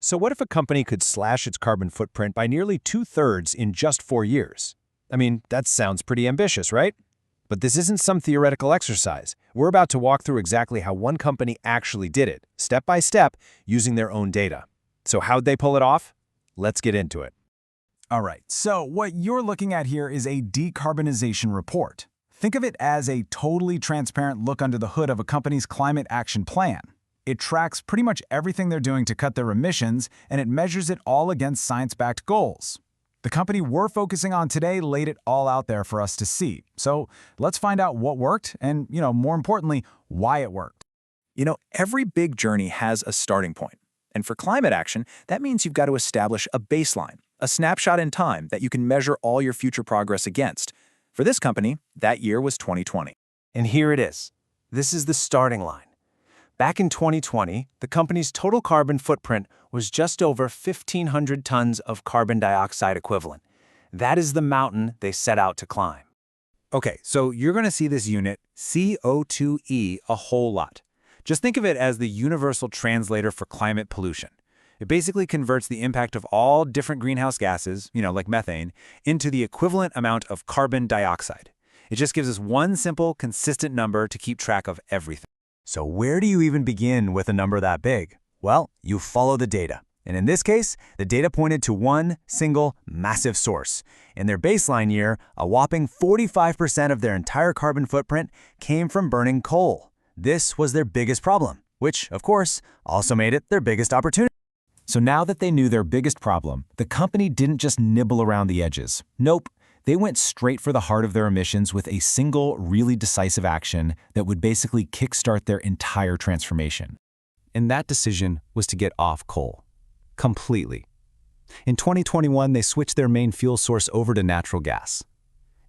So what if a company could slash its carbon footprint by nearly 2/3 in just 4 years? I mean, that sounds pretty ambitious, right? But this isn't some theoretical exercise. We're about to walk through exactly how one company actually did it, step by step, using their own data. So how'd they pull it off? Let's get into it. All right, so what you're looking at here is a decarbonization report. Think of it as a totally transparent look under the hood of a company's climate action plan. It tracks pretty much everything they're doing to cut their emissions, and it measures it all against science-backed goals. The company we're focusing on today laid it all out there for us to see. So let's find out what worked and, more importantly, why it worked. Every big journey has a starting point. And for climate action, that means you've got to establish a baseline, a snapshot in time that you can measure all your future progress against. For this company, that year was 2020. And here it is. This is the starting line. Back in 2020, the company's total carbon footprint was just over 1,500 tons of carbon dioxide equivalent. That is the mountain they set out to climb. Okay, so you're going to see this unit, CO₂e, a whole lot. Just think of it as the universal translator for climate pollution. It basically converts the impact of all different greenhouse gases, like methane, into the equivalent amount of carbon dioxide. It just gives us one simple, consistent number to keep track of everything. So where do you even begin with a number that big? Well, you follow the data. And in this case, the data pointed to one single massive source. In their baseline year, a whopping 45% of their entire carbon footprint came from burning coal. This was their biggest problem, which, of course, also made it their biggest opportunity. So now that they knew their biggest problem, the company didn't just nibble around the edges. Nope. They went straight for the heart of their emissions with a single, really decisive action that would basically kickstart their entire transformation. And that decision was to get off coal. Completely. In 2021, they switched their main fuel source over to natural gas.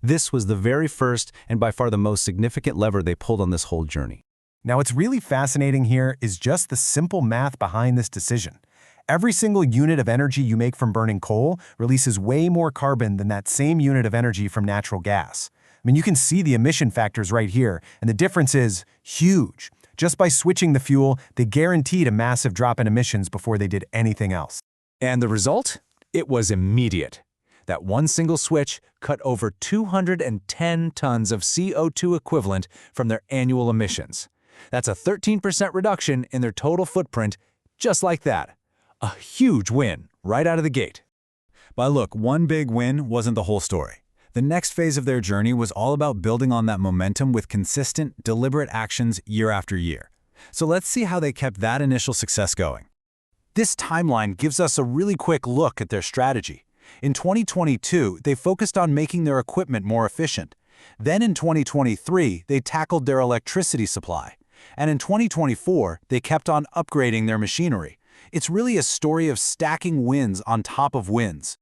This was the very first and by far the most significant lever they pulled on this whole journey. Now, what's really fascinating here is just the simple math behind this decision. Every single unit of energy you make from burning coal releases way more carbon than that same unit of energy from natural gas. I mean, you can see the emission factors right here, and the difference is huge. Just by switching the fuel, they guaranteed a massive drop in emissions before they did anything else. And the result? It was immediate. That one single switch cut over 210 tons of CO₂ equivalent from their annual emissions. That's a 13% reduction in their total footprint, just like that. A huge win right out of the gate. But look, one big win wasn't the whole story. The next phase of their journey was all about building on that momentum with consistent, deliberate actions year after year. So let's see how they kept that initial success going. This timeline gives us a really quick look at their strategy. In 2022, they focused on making their equipment more efficient. Then in 2023, they tackled their electricity supply. And in 2024, they kept on upgrading their machinery. It's really a story of stacking wins on top of wins.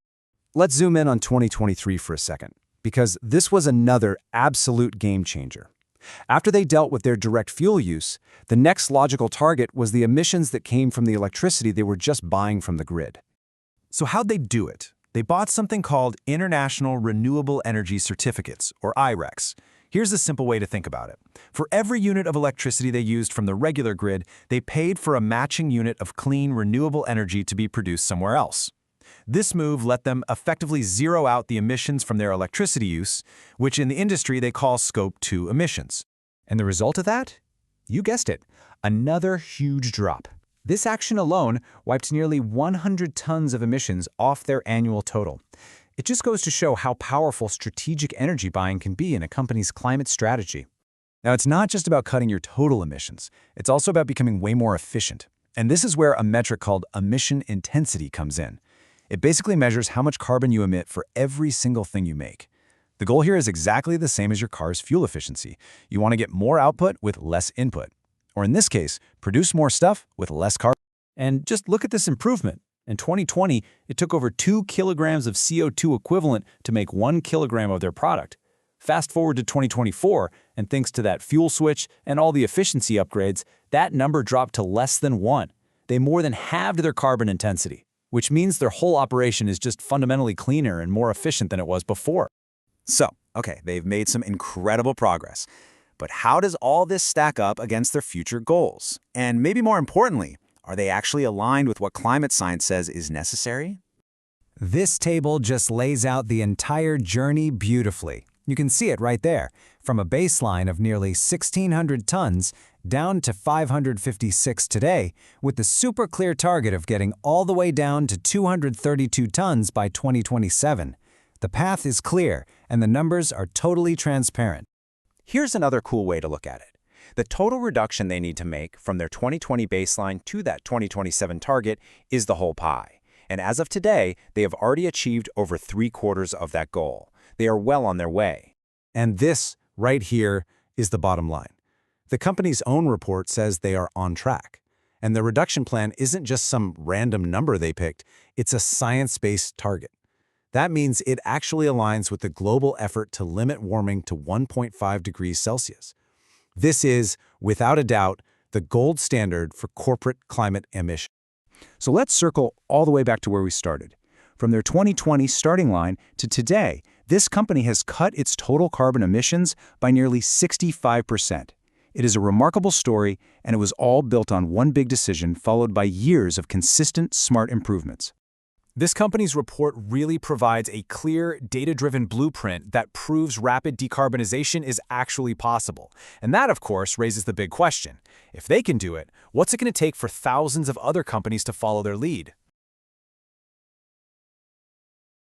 Let's zoom in on 2023 for a second, because this was another absolute game changer. After they dealt with their direct fuel use, the next logical target was the emissions that came from the electricity they were just buying from the grid. So how'd they do it? They bought something called International Renewable Energy Certificates, or IRECs. Here's a simple way to think about it. For every unit of electricity they used from the regular grid, they paid for a matching unit of clean, renewable energy to be produced somewhere else. This move let them effectively zero out the emissions from their electricity use, which in the industry they call Scope 2 emissions. And the result of that? You guessed it, another huge drop. This action alone wiped nearly 100 tons of emissions off their annual total. It just goes to show how powerful strategic energy buying can be in a company's climate strategy. Now, it's not just about cutting your total emissions. It's also about becoming way more efficient. And this is where a metric called emission intensity comes in. It basically measures how much carbon you emit for every single thing you make. The goal here is exactly the same as your car's fuel efficiency. You want to get more output with less input. Or in this case, produce more stuff with less carbon. And just look at this improvement. In 2020, it took over 2 kilograms of CO₂ equivalent to make 1 kilogram of their product. Fast forward to 2024, and thanks to that fuel switch and all the efficiency upgrades, that number dropped to less than 1. They more than halved their carbon intensity, which means their whole operation is just fundamentally cleaner and more efficient than it was before. So, okay, they've made some incredible progress. But how does all this stack up against their future goals? And maybe more importantly, Are they actually aligned with what climate science says is necessary? This table just lays out the entire journey beautifully. You can see it right there, from a baseline of nearly 1,600 tons down to 556 today, with the super clear target of getting all the way down to 232 tons by 2027. The path is clear, and the numbers are totally transparent. Here's another cool way to look at it. The total reduction they need to make from their 2020 baseline to that 2027 target is the whole pie. And as of today, they have already achieved over 3/4 of that goal. They are well on their way. And this, right here, is the bottom line. The company's own report says they are on track. And the reduction plan isn't just some random number they picked, it's a science-based target. That means it actually aligns with the global effort to limit warming to 1.5 degrees Celsius. This is, without a doubt, the gold standard for corporate climate emissions. So let's circle all the way back to where we started. From their 2020 starting line to today, this company has cut its total carbon emissions by nearly 65%. It is a remarkable story, and it was all built on one big decision followed by years of consistent, smart improvements. This company's report really provides a clear, data-driven blueprint that proves rapid decarbonization is actually possible. And that, of course, raises the big question. If they can do it, what's it going to take for thousands of other companies to follow their lead?